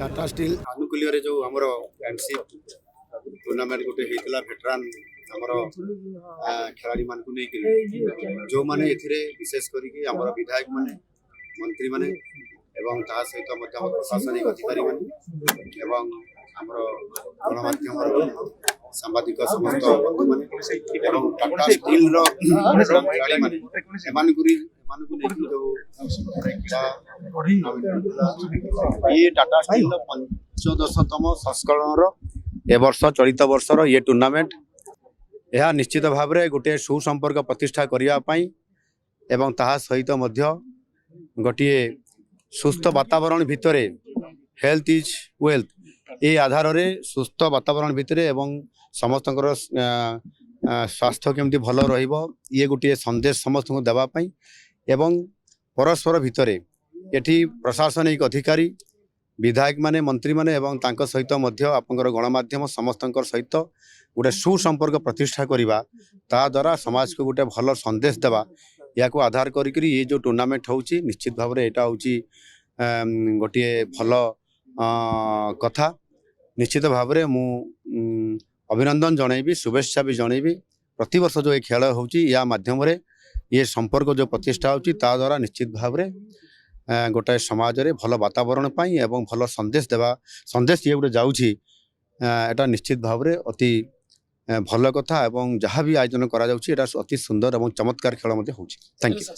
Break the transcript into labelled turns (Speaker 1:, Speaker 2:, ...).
Speaker 1: Tata steel आनुकूल्य जो आमर MC tournament गोटे होता भेटरान आमर खेलाड़ी मान जो मैंने विशेष करके विधायक माने मंत्री माने एवं ता सहित प्रशासनिक अधिकारी माने आमर गणमाध्यम सांबादिक समस्त बंधु माने एवं टाटा स्टील खेलाड़ी माने ये टाटा स्टील पंचदशतम संस्करण ए वर्ष चलित वर्षर ये टूर्नामेंट यह निश्चित भाव में गोटे सुसंपर्क प्रतिष्ठा करने एवं ताहा सहित मध्य गोटे सुस्थ वातावरण भितर हेल्थ इज वेल्थ ये आधार रे सुस्थ वातावरण भितर एवं समस्त स्वास्थ्य केमती भल रहिबो ये गोटे संदेश समस्त को देवाई एवं परस्पर भितर एठी प्रशासनिक अधिकारी विधायक माने मंत्री माने एवं तांको सहित मध्य आपनकर गणमाध्यम समस्त सहित गोटे सुसंपर्क प्रतिष्ठा करिबा ता द्वारा समाज को गोटे भल संदेश देवा या को आधार करी ये जो टूर्नामेंट होउची निश्चित भाव में एटा होउची गोटे भल कथा निश्चित भाव में मु अभिनंदन जनइबी शुभेच्छा भी जनइबी प्रति वर्ष जो ये खेल होउची या माध्यम रे ये संपर्क जो प्रतिष्ठा होउची ता द्वारा निश्चित भाव में गोटे समाज रे भल वातावरण पाई एवं भल संदेश देवा संदेश ये गोटे जाउची एटा निश्चित भाव में अति भल कथा एवं जहाँ भी आयोजन करा जाउची एटा अति सुंदर एवं चमत्कार खेल होउची। Thank you.